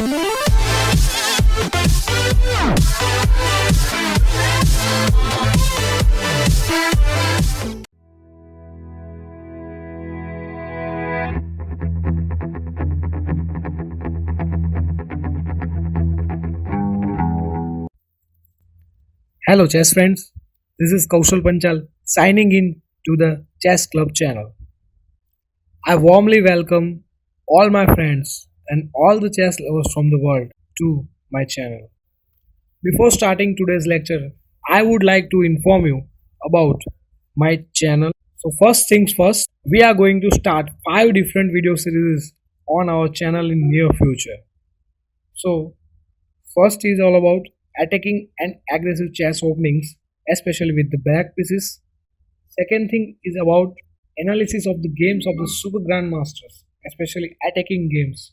Hello, chess friends. This is Kaushal Panchal signing in to the Chess Club channel. I warmly welcome all my friends and all the chess lovers from the world to my channel. Before starting today's lecture, I would like to inform you about my channel. So, first things first, we are going to start 5 different video series on our channel in near future. So, first is all about attacking and aggressive chess openings, especially with the black pieces. Second thing is about analysis of the games of the super grandmasters, especially attacking games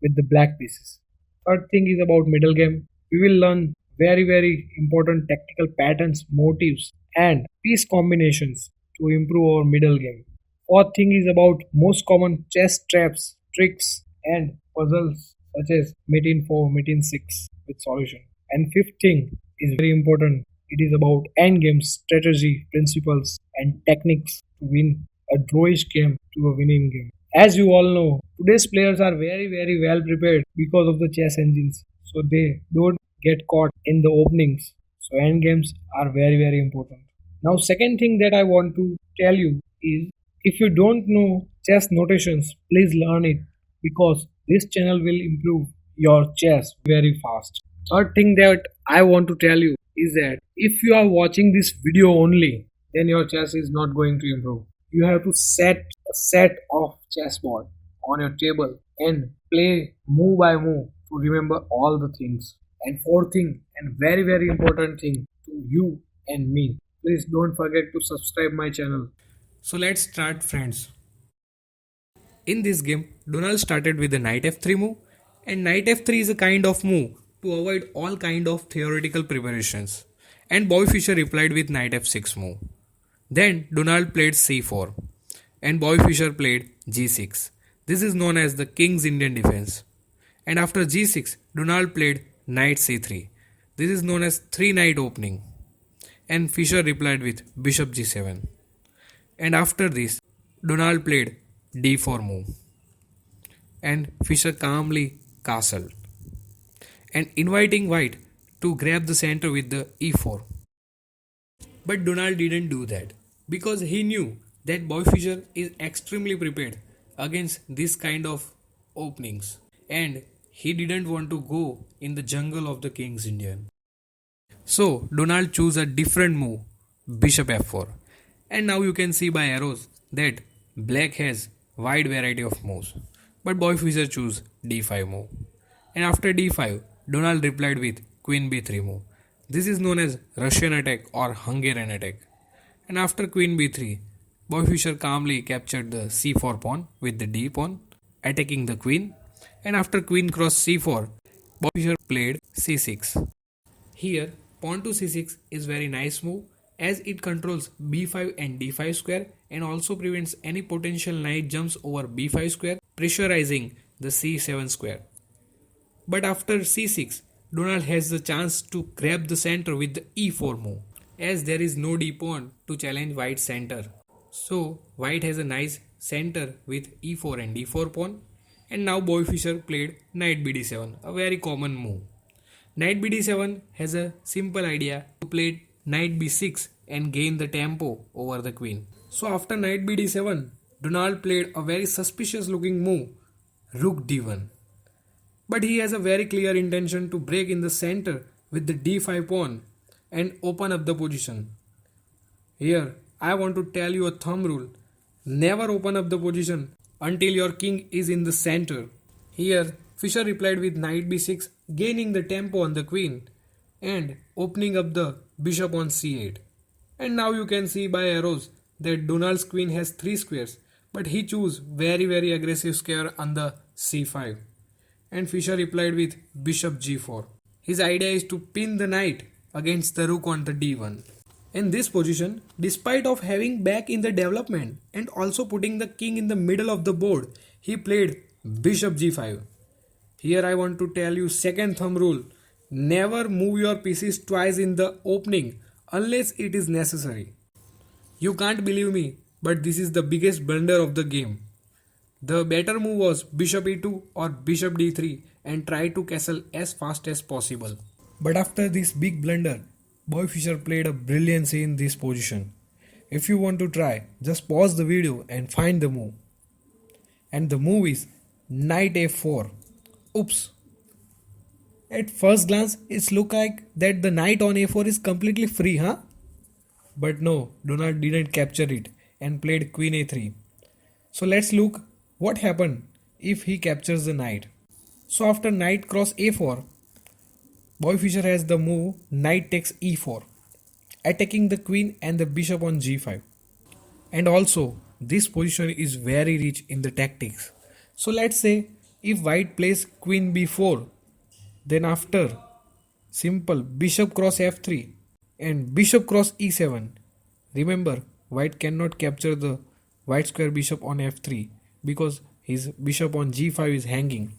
with the black pieces. Third thing is about middle game. We will learn very important tactical patterns, motifs, and piece combinations to improve our middle game. Fourth thing is about most common chess traps, tricks, and puzzles such as mate in 4, mate in 6 with solution. And fifth thing is very important. It is about endgame strategy, principles, and techniques to win a drawish game to a winning game. As you all know, today's players are very well prepared because of the chess engines, so they don't get caught in the openings. So endgames are very important. Now, second thing that I want to tell you is, if you don't know chess notations, please learn it, because this channel will improve your chess very fast. Third thing that I want to tell you is that if you are watching this video only, then your chess is not going to improve. You have to set a set of chessboard on your table and play move by move to remember all the things. And fourth thing, and very important thing to you and me, please don't forget to subscribe my channel. So let's start, friends. In this game, Donald started with the knight f3 move, and knight f3 is a kind of move to avoid all kind of theoretical preparations, and Bobby Fischer replied with knight f6 move. Then Donald played c4 and Bobby Fischer played g6. This is known as the King's Indian defense. And after g6, Donald played knight c3. This is known as 3-knight opening. And Fischer replied with bishop g7. And after this, Donald played d4 move. And Fischer calmly castled, and inviting white to grab the center with the e4. But Donald didn't do that, because he knew that Bobby Fischer is extremely prepared against this kind of openings, and he didn't want to go in the jungle of the King's Indian. So Donald chose a different move, bishop f4. And now you can see by arrows that black has wide variety of moves, but Bobby Fischer chose d5 move. And after d5, Donald replied with queen b3 move. This is known as Russian attack or Hungarian attack. And after queen b3, Bobby Fischer calmly captured the c4 pawn with the d pawn, attacking the queen. And after queen cross c4, Bobby Fischer played c6. Here, pawn to c6 is very nice move, as it controls b5 and d5 square, and also prevents any potential knight jumps over b5 square, pressurizing the c7 square. But after c6, Donald has the chance to grab the center with the e4 move, as there is no d pawn to challenge white's center. So white has a nice center with e4 and d4 pawn. And now Bobby Fischer played knight bd7, a very common move. Knight bd7 has a simple idea to play knight b6 and gain the tempo over the queen. So after knight bd7, Donald played a very suspicious looking move, rook d1. But he has a very clear intention to break in the center with the d5 pawn and open up the position. Here, I want to tell you a thumb rule. Never open up the position until your king is in the center. Here, Fischer replied with knight b6, gaining the tempo on the queen and opening up the bishop on c8. And now you can see by arrows that Donald's queen has 3 squares, but he chose very aggressive square on the c5. And Fischer replied with bishop g4. His idea is to pin the knight against the rook on the d1. In this position, despite of having back in the development and also putting the king in the middle of the board, he played bishop g5. Here I want to tell you second thumb rule. Never move your pieces twice in the opening unless it is necessary. You can't believe me, but this is the biggest blunder of the game. The better move was bishop e2 or bishop d3 and try to castle as fast as possible. But after this big blunder, Boy Fischer played a brilliancy in this position. If you want to try, just pause the video and find the move. And the move is knight f4. Oops. At first glance, it looks like that the knight on a4 is completely free, huh? But no, Donald didn't capture it and played queen a3. So let's look what happened if he captures the knight. So after knight cross a4, Boy Fischer has the move knight takes e4, attacking the queen and the bishop on g5. And also, this position is very rich in the tactics. So let's say if white plays queen b4, then after simple bishop cross f3 and bishop cross e7. Remember, white cannot capture the white square bishop on f3 because his bishop on g5 is hanging.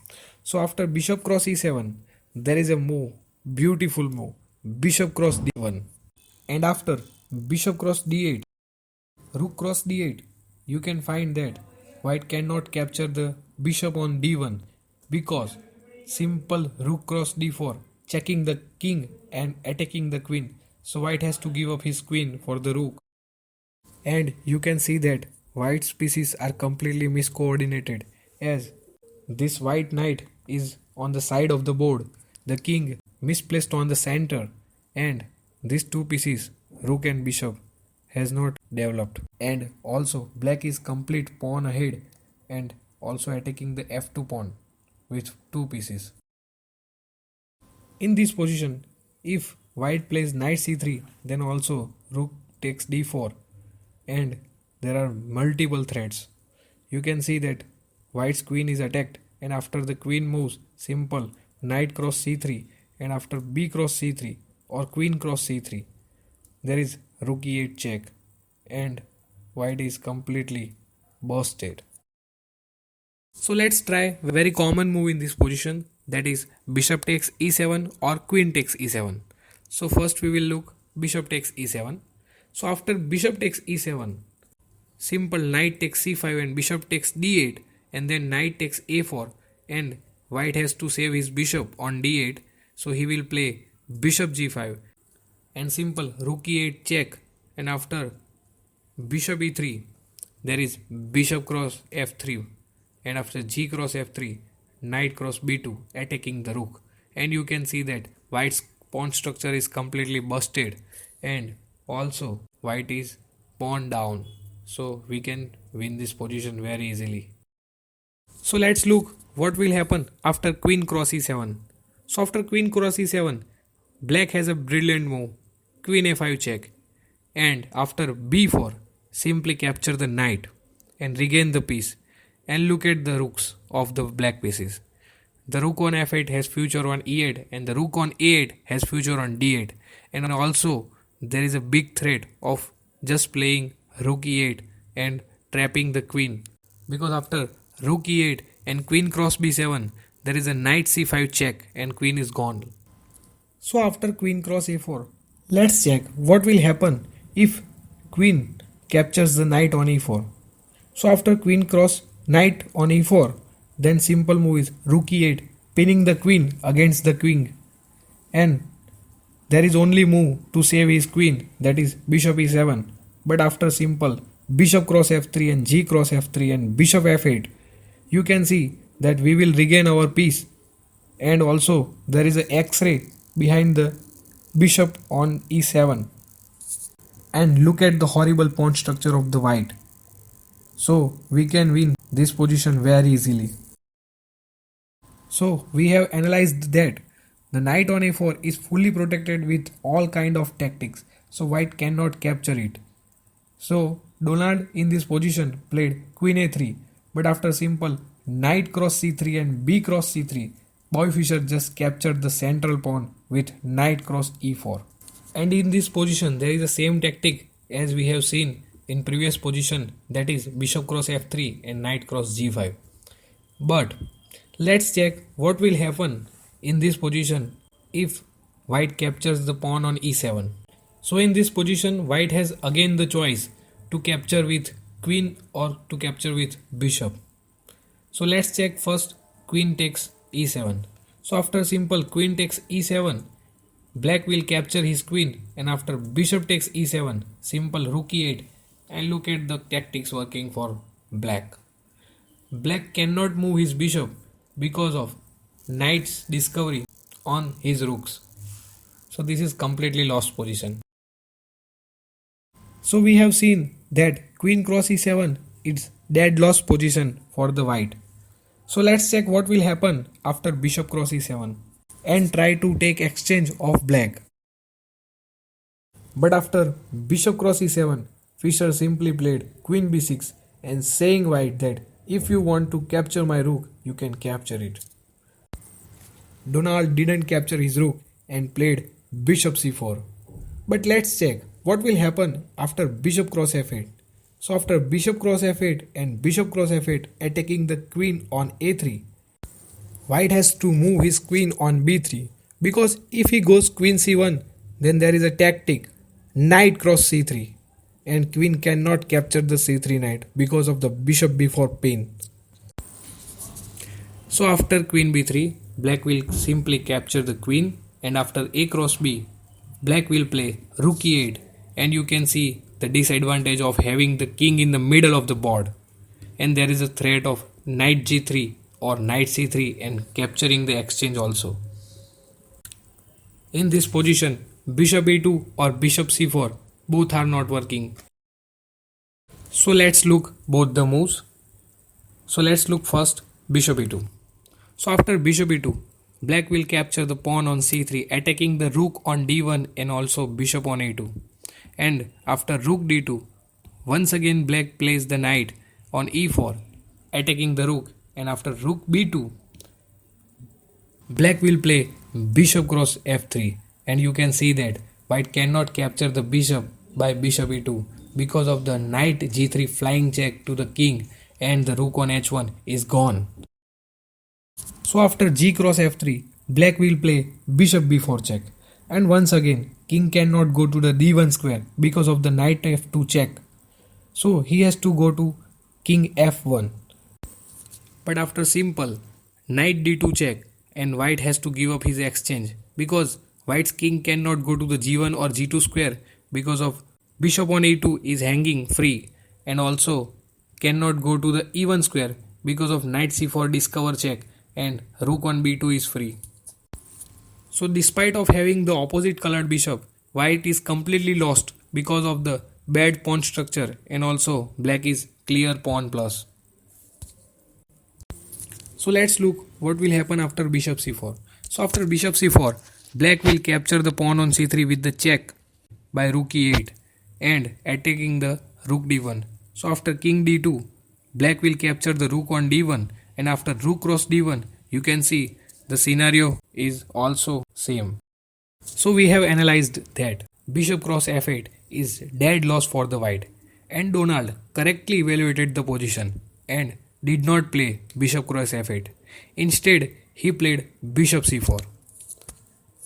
So after bishop cross e7, there is a move, beautiful move, bishop cross d1. And after bishop cross d8, rook cross d8, you can find that white cannot capture the bishop on d1 because simple rook cross d4, checking the king and attacking the queen. So white has to give up his queen for the rook. And you can see that white's pieces are completely miscoordinated as this white knight is on the side of the board, the king misplaced on the center, and these two pieces, rook and bishop, has not developed. And also black is complete pawn ahead and also attacking the f2 pawn with two pieces. In this position, if white plays knight c3, then also rook takes d4 and there are multiple threats. You can see that white's queen is attacked and after the queen moves, simple knight cross c3 and after b cross c3 or queen cross c3, there is rook e8 check and white is completely busted. So let's try a very common move in this position, that is bishop takes e7 or queen takes e7. So first we will look bishop takes e7. So after bishop takes e7, simple knight takes c5 and bishop takes d8 and then knight takes a4 and white has to save his bishop on d8, so he will play bishop g5 and simple rook e8 check and after bishop e3 there is bishop cross f3 and after g cross f3 knight cross b2 attacking the rook, and you can see that white's pawn structure is completely busted and also white is pawn down, so we can win this position very easily. So let's look what will happen after queen cross e7. So after queen cross e7, black has a brilliant move, queen a5 check, and after b4 simply capture the knight and regain the piece. And look at the rooks of the black pieces. The rook on f8 has future on e8 and the rook on a8 has future on d8, and also there is a big threat of just playing rook e8 and trapping the queen, because after rook e8 and queen cross b7 there is a knight c5 check and queen is gone. So after queen cross a4, let's check what will happen if queen captures the knight on e4. So after queen cross knight on e4, then simple move is rook e8, pinning the queen against the king, and there is only move to save his queen, that is bishop e7. But after simple bishop cross f3 and g cross f3 and bishop f8, you can see that we will regain our piece, and also there is a x-ray behind the bishop on e7. And look at the horrible pawn structure of the white. So we can win this position very easily. So we have analyzed that the knight on a4 is fully protected with all kind of tactics, so white cannot capture it. So Donald in this position played queen a3, but after simple knight cross c3 and b cross c3, Boy Fischer just captured the central pawn with knight cross e4. And in this position there is the same tactic as we have seen in previous position, that is bishop cross f3 and knight cross g5. But Let's check what will happen in this position if white captures the pawn on e7. So in this position white has again the choice to capture with queen or to capture with bishop. So let's check first queen takes e7. So after simple queen takes e7, black will capture his queen, and after bishop takes e7, simple rook e8, and look at the tactics working for black. Black cannot move his bishop because of knight's discovery on his rooks. So this is completely lost position. So we have seen that queen cross e7 is dead lost position for the white. So let's check what will happen after bishop cross e7 and try to take exchange of black. But after bishop cross e7, Fischer simply played queen b6 and saying white that if you want to capture my rook, you can capture it. Donald didn't capture his rook and played bishop c4. But let's check what will happen after bishop cross f8. So after bishop cross f8 and bishop cross f8 attacking the queen on a3, white has to move his queen on b3, because if he goes queen c1, then there is a tactic knight cross c3 and queen cannot capture the c3 knight because of the bishop b4 pin. So after queen b3, black will simply capture the queen, and after a cross b, black will play rook e8, and you can see the disadvantage of having the king in the middle of the board, and there is a threat of knight g3 or knight c3 and capturing the exchange also. In this position, bishop e2 or bishop c4 both are not working. So let's look both the moves. So let's look first bishop e2. So after bishop e2, black will capture the pawn on c3 attacking the rook on d1 and also bishop on a2. And after rook d2, once again black plays the knight on e4 attacking the rook, and after rook b2, black will play bishop cross f3, and you can see that white cannot capture the bishop by bishop e2 because of the knight g3 flying check to the king, and the rook on h1 is gone. So after g cross f3, black will play bishop b4 check, and once again king cannot go to the d1 square because of the knight f2 check, so he has to go to king f1. But after simple knight d2 check, and white has to give up his exchange because white's king cannot go to the g1 or g2 square because of bishop on a2 is hanging free, and also cannot go to the e1 square because of knight c4 discover check, and rook on b2 is free. So despite of having the opposite colored bishop, white is completely lost because of the bad pawn structure, and also black is clear pawn plus. So let's look what will happen after bishop c4. So after bishop c4, black will capture the pawn on c3 with the check by rook e8 and attacking the rook d1. So after king d2, black will capture the rook on d1, and after rook cross d1, you can see the scenario is also same. So we have analyzed that bishop cross f8 is dead loss for the white, and Donald correctly evaluated the position and did not play bishop cross f8. Instead, he played bishop c4.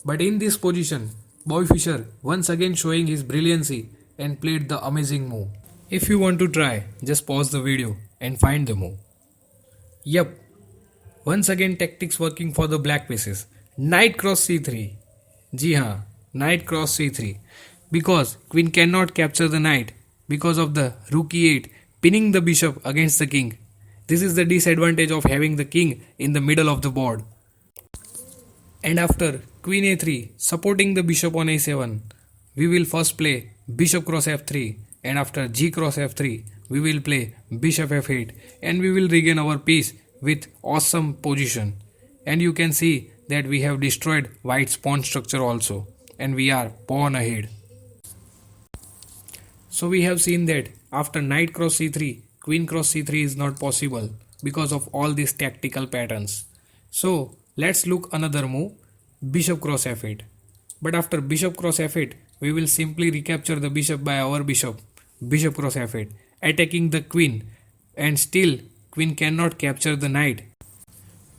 But in this position, Boy Fischer once again showing his brilliancy and played the amazing move. If you want to try, just pause the video and find the move. Yup, once again tactics working for the black pieces. Knight cross c3. Ji haan, knight cross c3. Because queen cannot capture the knight because of the rook e8 pinning the bishop against the king. This is the disadvantage of having the king in the middle of the board. And after queen a3 supporting the bishop on a7, we will first play bishop cross f3, and after g cross f3, we will play bishop f8, and we will regain our piece with awesome position. And you can see that we have destroyed white's pawn structure also, and we are pawn ahead. So we have seen that after knight cross c3, queen cross c3 is not possible because of all these tactical patterns. So let's look another move, bishop cross f8. But after bishop cross f8, we will simply recapture the bishop by our bishop, bishop cross f8, attacking the queen, and still queen cannot capture the knight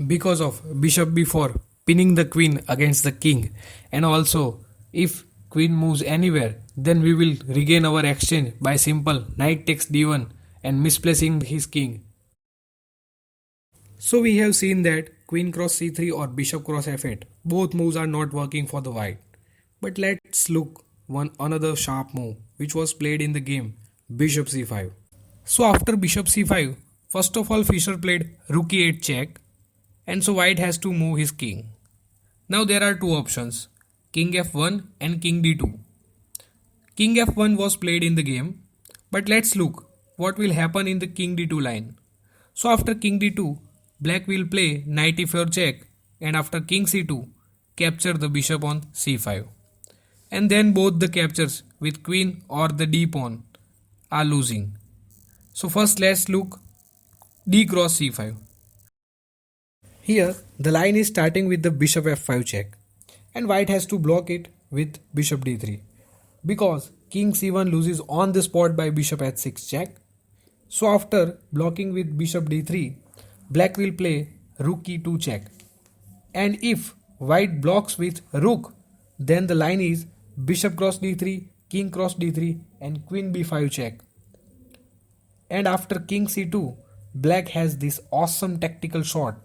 because of bishop b4 pinning the queen against the king, and also if queen moves anywhere, then we will regain our exchange by simple knight takes d1 and misplacing his king. So we have seen that queen cross c3 or bishop cross f8, both moves are not working for the white. But let's look one another sharp move which was played in the game, bishop c5. So after bishop c5, first of all Fischer played rook e8 check, and so white has to move his king. Now there are two options, king f1 and king d2. King f1 was played in the game, but let's look what will happen in the king d2 line. So after king d2, black will play knight e4 check, and after king c2, capture the bishop on c5. And then both the captures with queen or the d pawn are losing. So first let's look d cross c5. Here the line is starting with the bishop f5 check, and white has to block it with bishop d3 because king c1 loses on the spot by bishop h6 check. So after blocking with bishop d3, black will play rook e2 check, and if white blocks with rook, then the line is bishop cross d3, king cross d3 and queen b5 check. And after king c2, black has this awesome tactical shot.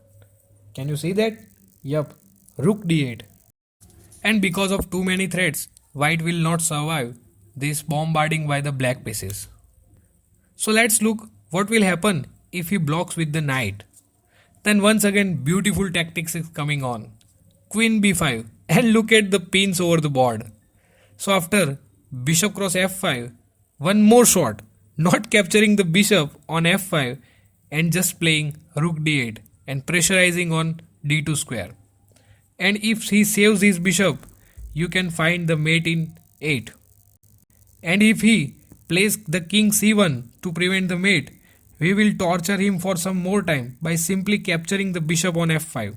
Can you see that? Yup, rook d8. And because of too many threats, white will not survive this bombarding by the black pieces. So let's look what will happen if he blocks with the knight. Then once again beautiful tactics is coming on. Queen b5, and look at the pins over the board. So after bishop cross f5, one more shot, not capturing the bishop on f5 and just playing rook d8 and pressurizing on d2 square. And if he saves his bishop, you can find the mate in 8. And if he plays the king c1 to prevent the mate, we will torture him for some more time by simply capturing the bishop on f5.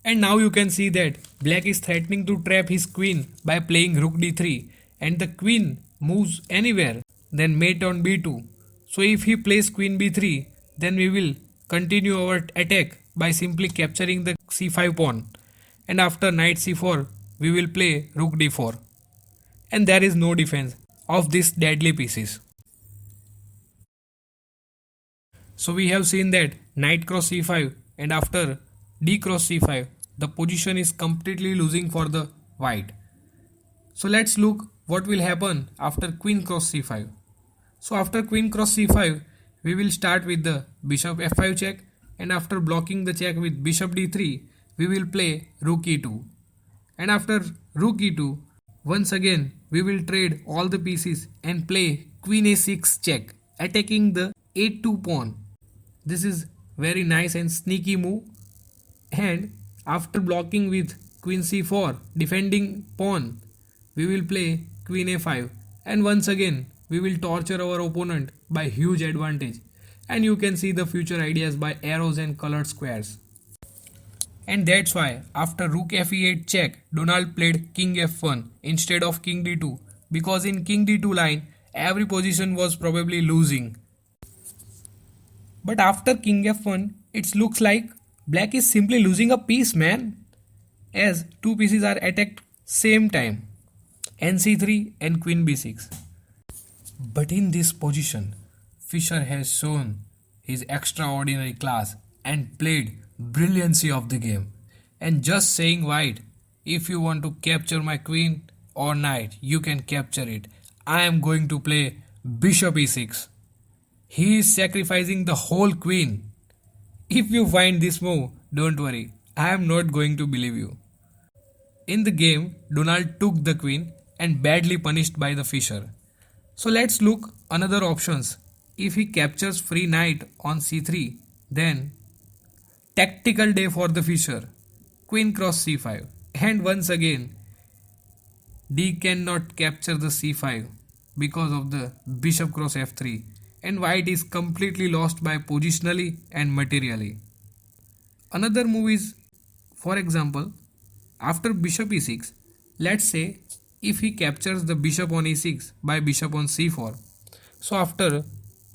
And now you can see that black is threatening to trap his queen by playing rook d3, and the queen moves anywhere, then mate on b2. So if he plays queen b3, then we will continue our attack by simply capturing the c5 pawn, and after knight c4 we will play rook d4, and there is no defense of these deadly pieces. So we have seen that knight cross c5, and after d cross c5 the position is completely losing for the white. So let's look what will happen after queen cross c5. So after queen cross c5, we will start with the bishop f5 check, and after blocking the check with bishop d3, we will play rook e2. And after rook e2, once again we will trade all the pieces and play queen a6 check, attacking the a2 pawn. This is very nice and sneaky move. And after blocking with queen c4, defending pawn, we will play queen a5, and once again we will torture our opponent by huge advantage, and you can see the future ideas by arrows and colored squares. And that's why after rook fe8 check, Donald played king f1 instead of king d2, because in king d2 line every position was probably losing. But after king f1, it looks like black is simply losing a piece, man, as two pieces are attacked same time, nc3 and queen b6. But in this position, Fischer has shown his extraordinary class and played brilliancy of the game, and just saying white, if you want to capture my queen or knight, you can capture it. I am going to play bishop e6. He is sacrificing the whole queen. If you find this move, don't worry, I am not going to believe you. In the game, Donald took the queen and badly punished by the Fischer. So let's look another options. If he captures free knight on c3, then tactical day for the Fischer. Queen cross c5, and once again d cannot capture the c5 because of the bishop cross f3, and white is completely lost by positionally and materially. Another move is, for example, after bishop e6, let's say if he captures the bishop on e6 by bishop on c4. So after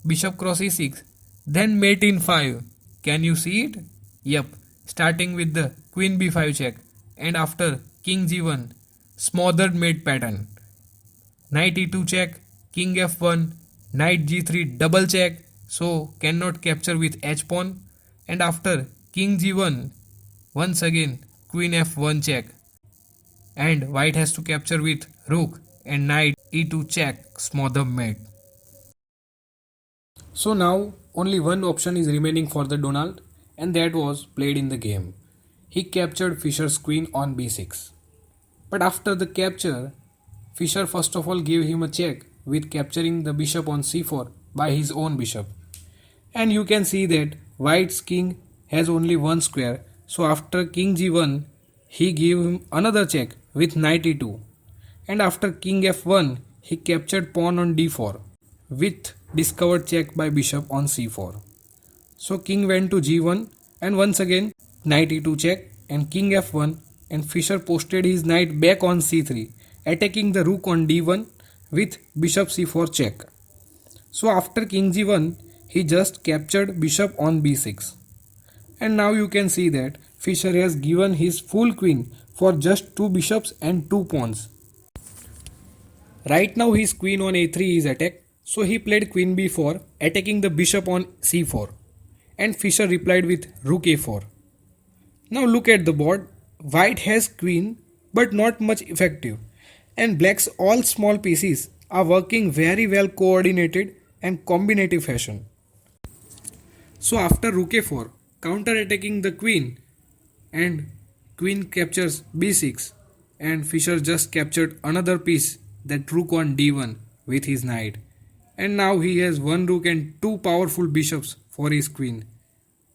bishop cross e6, then mate in 5. Can you see it? Yep, starting with the queen b5 check, and after king g1 smothered mate pattern, knight e2 check, king f1, knight g3 double check, so cannot capture with h pawn, and after king g1 once again queen f1 check, and white has to capture with rook and knight e2 check smother mate. So now only one option is remaining for the Donald, and that was played in the game. He captured Fischer's queen on b6. But after the capture, Fischer first of all gave him a check with capturing the bishop on c4 by his own bishop. And you can see that white's king has only one square, so after king g1 he gave him another check with knight e2, and after king f1 he captured pawn on d4 with discovered check by bishop on c4. So king went to g1 and once again knight e2 check and king f1, and Fischer posted his knight back on c3 attacking the rook on d1 with bishop c4 check. So after king g1 he just captured bishop on b6, and now you can see that Fischer has given his full queen for just two bishops and two pawns. Right now his queen on a3 is attacked, so he played queen b4 attacking the bishop on c4, and Fischer replied with rook a4. Now look at the board. White has queen but not much effective, and black's all small pieces are working very well coordinated and combinative fashion. So after rook a4 counter attacking the queen, and queen captures b6, and Fischer just captured another piece, that rook on d1 with his knight, and now he has one rook and two powerful bishops for his queen.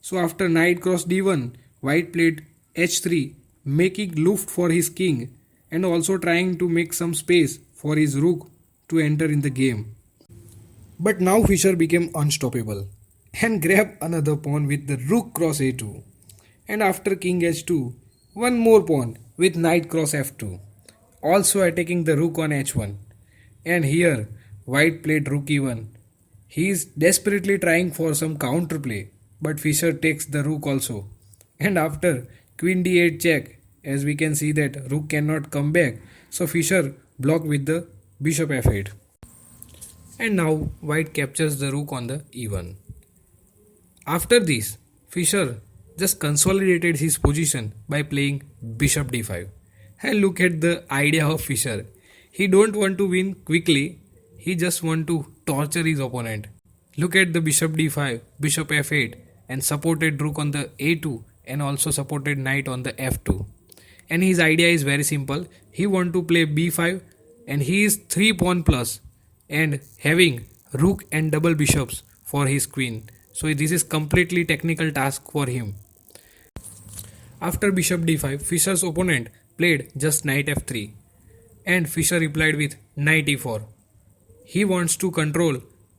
So after knight cross d1, white played h3 making luft for his king and also trying to make some space for his rook to enter in the game. But now Fischer became unstoppable and grabbed another pawn with the rook cross a2, and after king h2 one more pawn with knight cross f2, also attacking the rook on h1, and here white played rook e1. He is desperately trying for some counterplay, but Fischer takes the rook also, and after queen d8 check, as we can see that rook cannot come back, so Fischer blocked with the bishop f8, and now white captures the rook on the e1. After this, Fischer just consolidated his position by playing bishop d5. And look at the idea of Fischer. He don't want to win quickly, he just want to torture his opponent. Look at the bishop d5, bishop f8, and supported rook on the a2, and also supported knight on the f2. And his idea is very simple. He want to play b5, and he is 3 pawn plus and having rook and double bishops for his queen. So this is completely technical task for him. After bishop d5, Fischer's opponent played just knight f3, and Fischer replied with knight e4. He wants to control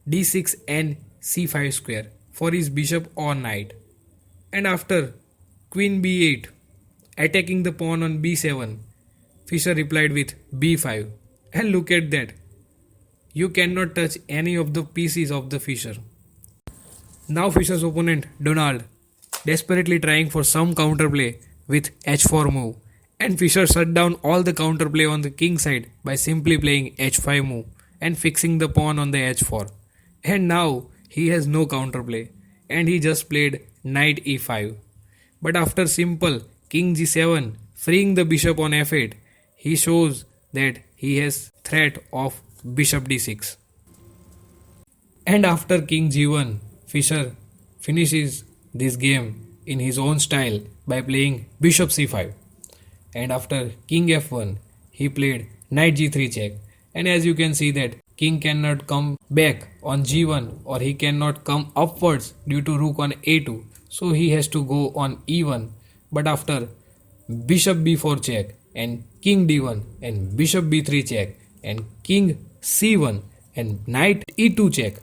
d6 and c5 square for his bishop or knight. And after queen b8 attacking the pawn on b7, Fischer replied with b5. And look at that. You cannot touch any of the pieces of the Fischer. Now Fischer's opponent Donald desperately trying for some counterplay with h4 move, and Fischer shut down all the counterplay on the king side by simply playing h5 move and fixing the pawn on the h4. And now he has no counterplay and he just played knight e5. But after simple king g7 freeing the bishop on f8, he shows that he has threat of bishop d6. And after king g1, Fischer finishes this game in his own style by playing bishop c5. And after king f1, he played knight g3 check. And as you can see that king cannot come back on g1, or he cannot come upwards due to rook on a2. So he has to go on e1. But after bishop b4 check and king d1 and bishop b3 check and king c1 and knight e2 check,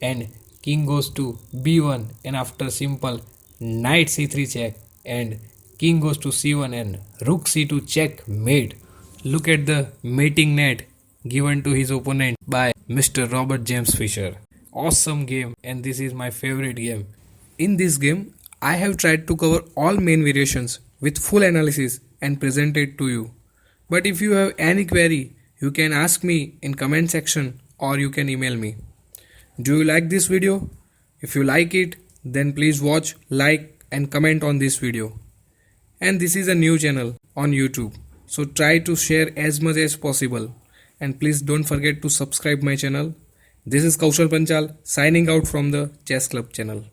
and king goes to b1, and after simple knight c3 check and king goes to c1 and rook c2 check mate. Look at the mating net given to his opponent by Mr. Robert James Fischer. Awesome game, and this is my favorite game. In this game, I have tried to cover all main variations with full analysis and present it to you. But if you have any query, you can ask me in comment section or you can email me. Do you like this video? If you like it, then please watch, like and comment on this video. And this is a new channel on YouTube, so try to share as much as possible. And please don't forget to subscribe my channel. This is Kaushal Panchal signing out from the Chess Club channel.